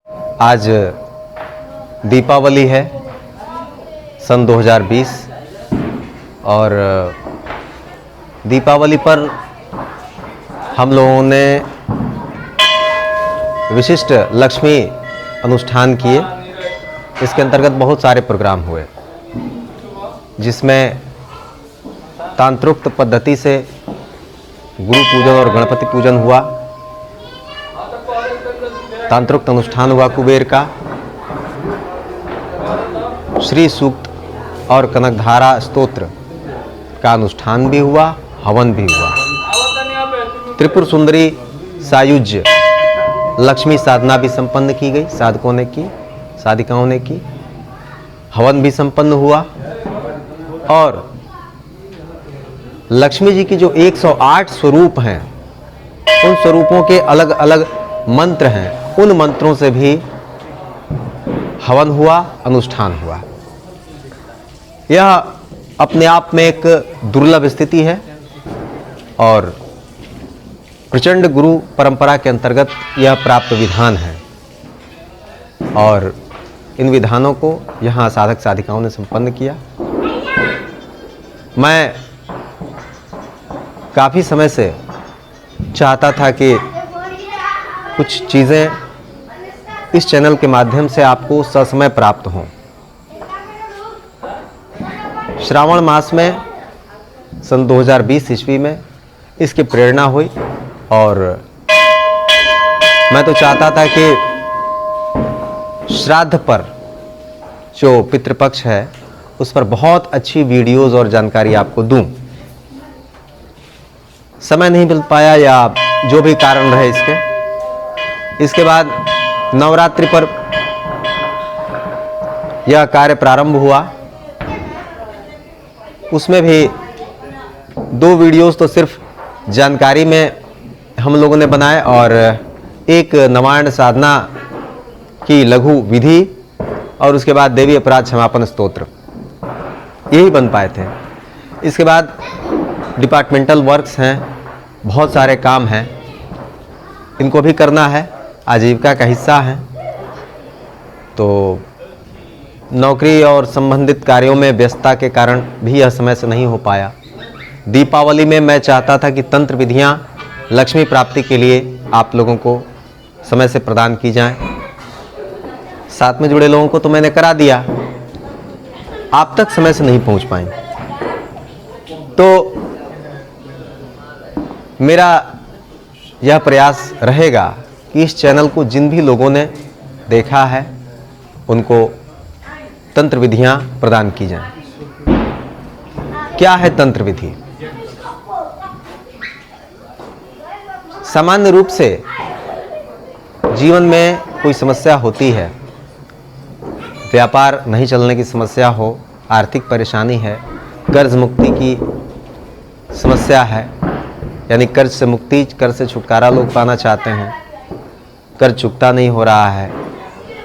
आज दीपावली है सन 2020 और दीपावली पर हम लोगों ने विशिष्ट लक्ष्मी अनुष्ठान किए। इसके अंतर्गत बहुत सारे प्रोग्राम हुए, जिसमें तांत्रोक्त पद्धति से गुरु पूजन और गणपति पूजन हुआ। तांत्रोक्त अनुष्ठान हुआ कुबेर का, श्री सूक्त और कनकधारा स्तोत्र का अनुष्ठान भी हुआ, हवन भी हुआ। त्रिपुर सुंदरी सायुज्य लक्ष्मी साधना भी संपन्न की गई, साधकों ने की, साधिकाओं ने की। हवन भी संपन्न हुआ और लक्ष्मी जी की जो 108 स्वरूप हैं, उन स्वरूपों के अलग अलग मंत्र हैं, उन मंत्रों से भी हवन हुआ, अनुष्ठान हुआ। यह अपने आप में एक दुर्लभ स्थिति है और प्रचंड गुरु परंपरा के अंतर्गत यह प्राप्त विधान है और इन विधानों को यहाँ साधक साधिकाओं ने संपन्न किया। मैं काफ़ी समय से चाहता था कि कुछ चीज़ें इस चैनल के माध्यम से आपको ससमय प्राप्त हों। श्रावण मास में सन 2020 ईस्वी में इसकी प्रेरणा हुई और मैं तो चाहता था कि श्राद्ध पर जो पितृपक्ष है उस पर बहुत अच्छी वीडियोस और जानकारी आपको दूं। समय नहीं मिल पाया या जो भी कारण रहे इसके बाद नवरात्रि पर यह कार्य प्रारंभ हुआ। उसमें भी 2 वीडियोस तो सिर्फ जानकारी में हम लोगों ने बनाए और एक नवायण साधना की लघु विधि और उसके बाद देवी अपराध क्षमापन स्तोत्र, यही बन पाए थे। इसके बाद डिपार्टमेंटल वर्क्स हैं, बहुत सारे काम हैं, इनको भी करना है, आजीविका का हिस्सा है। तो नौकरी और संबंधित कार्यों में व्यस्तता के कारण भी यह समय से नहीं हो पाया। दीपावली में मैं चाहता था कि तंत्र विधियां लक्ष्मी प्राप्ति के लिए आप लोगों को समय से प्रदान की जाएं। साथ में जुड़े लोगों को तो मैंने करा दिया, आप तक समय से नहीं पहुंच पाए। तो मेरा यह प्रयास रहेगा कि इस चैनल को जिन भी लोगों ने देखा है उनको तंत्र विधियां प्रदान की जाएं। क्या है तंत्र विधि? सामान्य रूप से जीवन में कोई समस्या होती है, व्यापार नहीं चलने की समस्या हो, आर्थिक परेशानी है, कर्ज मुक्ति की समस्या है, यानी कर्ज से मुक्ति, कर्ज से छुटकारा लोग पाना चाहते हैं, कर्ज चुकता नहीं हो रहा है,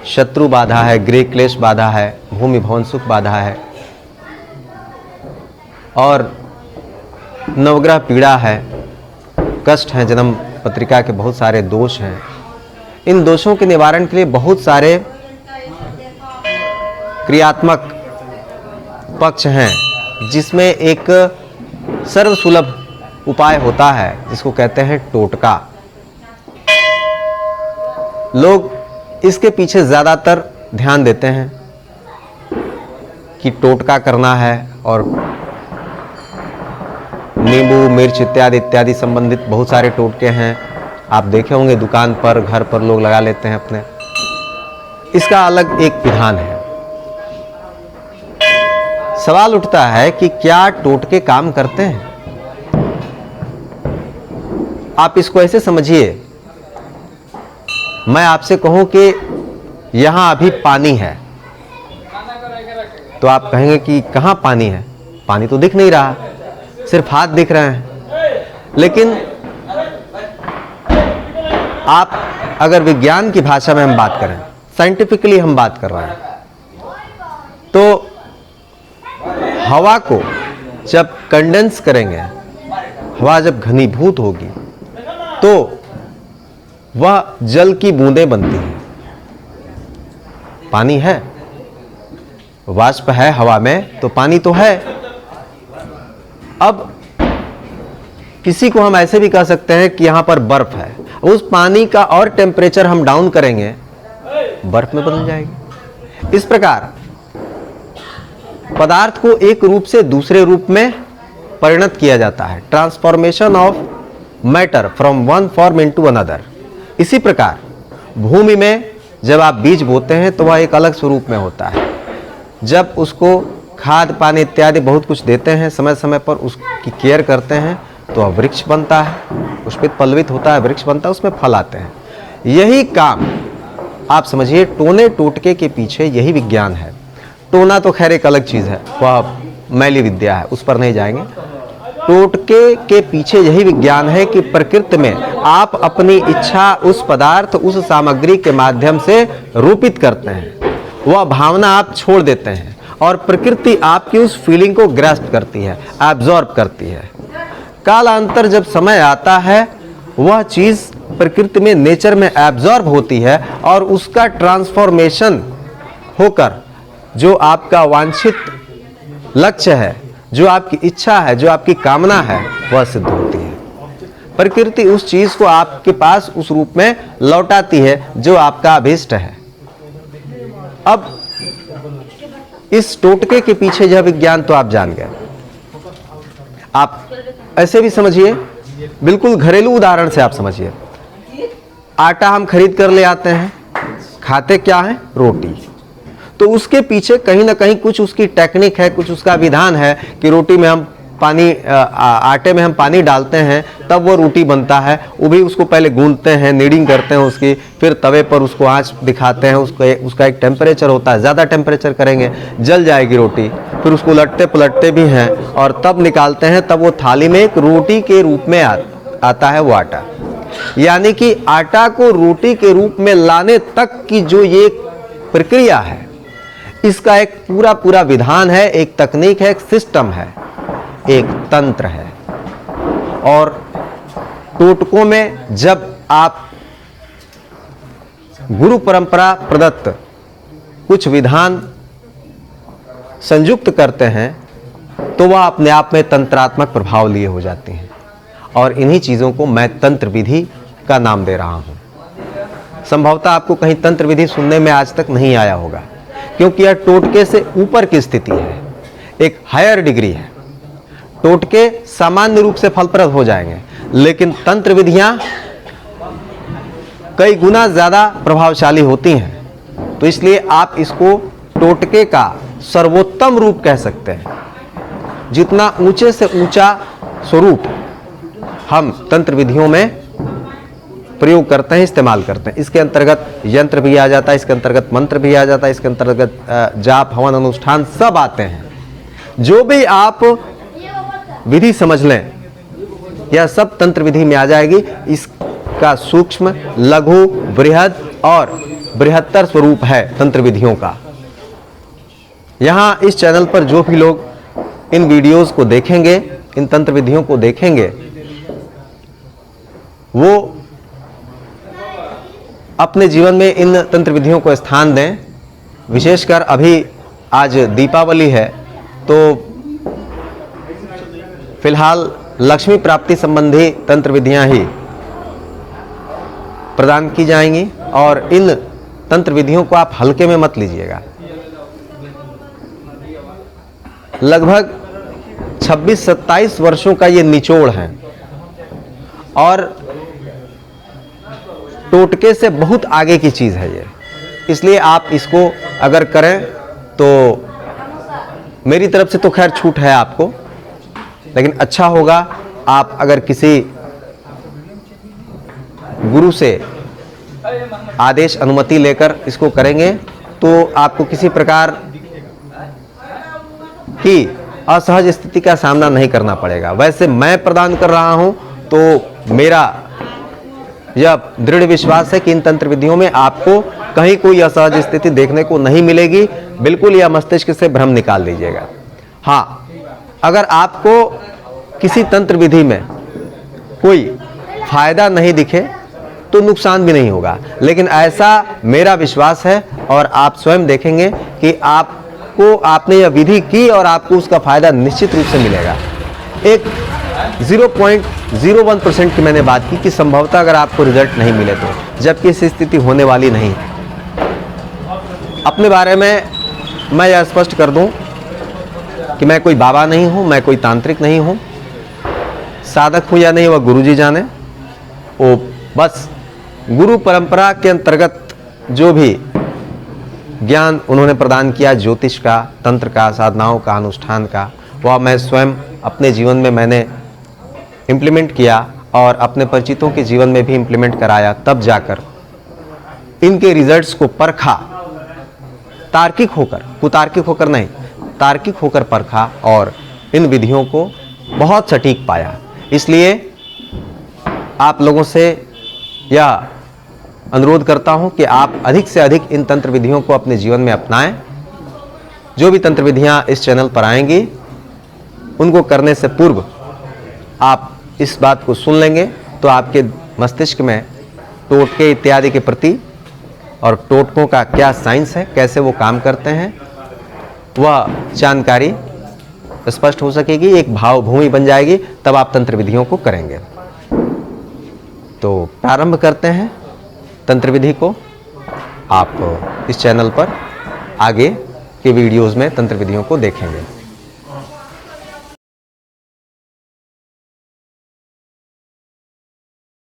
शत्रु बाधा है, गृह क्लेश बाधा है, भूमि भवन सुख बाधा है और नवग्रह पीड़ा है, कष्ट हैं, जन्म पत्रिका के बहुत सारे दोष हैं। इन दोषों के निवारण के लिए बहुत सारे क्रियात्मक पक्ष हैं, जिसमें एक सर्वसुलभ उपाय होता है जिसको कहते हैं टोटका। लोग इसके पीछे ज़्यादातर ध्यान देते हैं कि टोटका करना है और नींबू मिर्च इत्यादि इत्यादि संबंधित बहुत सारे टोटके हैं। आप देखे होंगे दुकान पर, घर पर लोग लगा लेते हैं अपने। इसका अलग एक विधान है। सवाल उठता है कि क्या टोटके काम करते हैं? आप इसको ऐसे समझिए, मैं आपसे कहूं कि यहां अभी पानी है, तो आप कहेंगे कि कहां पानी है? पानी तो दिख नहीं रहा, सिर्फ हाथ दिख रहे हैं। लेकिन आप अगर विज्ञान की भाषा में हम बात करें, साइंटिफिकली हम बात कर रहे हैं, तो हवा को जब कंडेंस करेंगे, हवा जब घनीभूत होगी, तो वह जल की बूंदें बनती हैं। पानी है, वाष्प है हवा में, तो पानी तो है। अब किसी को हम ऐसे भी कह सकते हैं कि यहां पर बर्फ है, उस पानी का और टेम्परेचर हम डाउन करेंगे, बर्फ में बदल जाएगी। इस प्रकार पदार्थ को एक रूप से दूसरे रूप में परिणत किया जाता है, transformation of matter from one form into another. इसी प्रकार भूमि में जब आप बीज बोते हैं तो वह एक अलग स्वरूप में होता है। जब उसको खाद पानी इत्यादि बहुत कुछ देते हैं, समय समय पर उसकी केयर करते हैं, तो वह वृक्ष बनता है, पुष्पित पल्लवित होता है, वृक्ष बनता है, उसमें फल आते हैं। यही काम आप समझिए, टोने टोटके के पीछे यही विज्ञान है। टोना तो खैर एक अलग चीज है, वह मैली विद्या है, उस पर नहीं जाएंगे। टोटके के पीछे यही विज्ञान है कि प्रकृति में आप अपनी इच्छा उस पदार्थ, उस सामग्री के माध्यम से रूपित करते हैं, वह भावना आप छोड़ देते हैं और प्रकृति आपकी उस फीलिंग को ग्रास्प करती है, एब्जॉर्ब करती है। कालांतर जब समय आता है, वह चीज प्रकृति में, नेचर में एब्जॉर्ब होती है और उसका ट्रांसफॉर्मेशन होकर जो आपका वांछित लक्ष्य है, जो आपकी इच्छा है, जो आपकी कामना है, वह सिद्ध होती है। प्रकृति उस चीज को आपके पास उस रूप में लौटाती है जो आपका अभीष्ट है। अब इस टोटके के पीछे यह विज्ञान तो आप जान गए। आप ऐसे भी समझिए, बिल्कुल घरेलू उदाहरण से आप समझिए। आटा हम खरीद कर ले आते हैं, खाते क्या है? रोटी। तो उसके पीछे कहीं ना कहीं कुछ उसकी टेक्निक है, कुछ उसका विधान है कि रोटी में हम पानी, आटे में हम पानी डालते हैं तब वो रोटी बनता है। वो भी उसको पहले गूंदते हैं, नीडिंग करते हैं उसकी, फिर तवे पर उसको आंच दिखाते हैं, उसका एक टेम्परेचर होता है, ज़्यादा टेम्परेचर करेंगे जल जाएगी रोटी। फिर उसको उलटते पलटते भी हैं और तब निकालते हैं, तब वो थाली में एक रोटी के रूप में आता है वो आटा। यानी कि आटा को रोटी के रूप में लाने तक की जो ये प्रक्रिया है, इसका एक पूरा पूरा विधान है, एक तकनीक है, एक सिस्टम है, एक तंत्र है। और टोटकों में जब आप गुरु परंपरा प्रदत्त कुछ विधान संयुक्त करते हैं तो वह अपने आप में तंत्रात्मक प्रभाव लिए हो जाती हैं। और इन्हीं चीजों को मैं तंत्र विधि का नाम दे रहा हूं। संभवतः आपको कहीं तंत्र विधि सुनने में आज तक नहीं आया होगा, क्योंकि यह टोटके से ऊपर की स्थिति है, एक हायर डिग्री है। टोटके सामान्य रूप से फलप्रद हो जाएंगे, लेकिन तंत्र विधियां कई गुना ज्यादा प्रभावशाली होती हैं। तो इसलिए आप इसको टोटके का सर्वोत्तम रूप कह सकते हैं। जितना ऊंचे से ऊंचा स्वरूप हम तंत्र विधियों में प्रयोग करते हैं, इस्तेमाल करते हैं। इसके अंतर्गत यंत्र भी आ जाता है, इसके अंतर्गत मंत्र भी आ जाता है, इसके अंतर्गत जाप हवन अनुष्ठान सब आते हैं। जो भी आप विधि समझ लें, यह सब तंत्र विधि में आ जाएगी। इसका सूक्ष्म, लघु, बृहद और बृहत्तर स्वरूप है तंत्र विधियों का। यहाँ इस चैनल पर जो भी लोग इन वीडियोस को देखेंगे, इन तंत्र विधियों को देखेंगे, वो अपने जीवन में इन तंत्र विधियों को स्थान दें। विशेषकर अभी आज दीपावली है, तो फिलहाल लक्ष्मी प्राप्ति संबंधी तंत्र विधियां ही प्रदान की जाएंगी और इन तंत्र विधियों को आप हल्के में मत लीजिएगा। लगभग 26-27 वर्षों का ये निचोड़ है और टोटके से बहुत आगे की चीज है ये। इसलिए आप इसको अगर करें तो मेरी तरफ से तो खैर छूट है आपको, लेकिन अच्छा होगा आप अगर किसी गुरु से आदेश अनुमति लेकर इसको करेंगे तो आपको किसी प्रकार की असहज स्थिति का सामना नहीं करना पड़ेगा। वैसे मैं प्रदान कर रहा हूं तो मेरा यह दृढ़ विश्वास है कि इन तंत्र विधियों में आपको कहीं कोई असहज स्थिति देखने को नहीं मिलेगी। बिल्कुल यह मस्तिष्क से भ्रम निकाल दीजिएगा। हाँ, अगर आपको किसी तंत्र विधि में कोई फायदा नहीं दिखे तो नुकसान भी नहीं होगा, लेकिन ऐसा मेरा विश्वास है और आप स्वयं देखेंगे कि आपको आपने यह विधि की और आपको उसका फायदा निश्चित रूप से मिलेगा। एक 0.01% की मैंने बात की कि संभवतः अगर आपको रिजल्ट नहीं मिले तो, जबकि ऐसी स्थिति होने वाली नहीं। अपने बारे में मैं यह स्पष्ट कर दूं कि मैं कोई बाबा नहीं हूं, मैं कोई तांत्रिक नहीं हूं, साधक हूं या नहीं वह गुरुजी जाने। वो बस गुरु परंपरा के अंतर्गत जो भी ज्ञान उन्होंने प्रदान किया, ज्योतिष का, तंत्र का, साधनाओं का, अनुष्ठान का, वह मैं स्वयं अपने जीवन में मैंने इम्प्लीमेंट किया और अपने परिचितों के जीवन में भी इम्प्लीमेंट कराया। तब जाकर इनके रिजल्ट्स को परखा, तार्किक होकर, कुतार्किक होकर नहीं, तार्किक होकर परखा और इन विधियों को बहुत सटीक पाया। इसलिए आप लोगों से यह अनुरोध करता हूं कि आप अधिक से अधिक इन तंत्र विधियों को अपने जीवन में अपनाएं। जो भी तंत्र विधियां इस चैनल पर आएंगी उनको करने से पूर्व आप इस बात को सुन लेंगे तो आपके मस्तिष्क में टोटके इत्यादि के प्रति और टोटकों का क्या साइंस है, कैसे वो काम करते हैं, वह जानकारी स्पष्ट हो सकेगी, एक भाव भूमि बन जाएगी। तब आप तंत्र विधियों को करेंगे। तो प्रारंभ करते हैं तंत्र विधि को। आप इस चैनल पर आगे के वीडियोस में तंत्र विधियों को देखेंगे।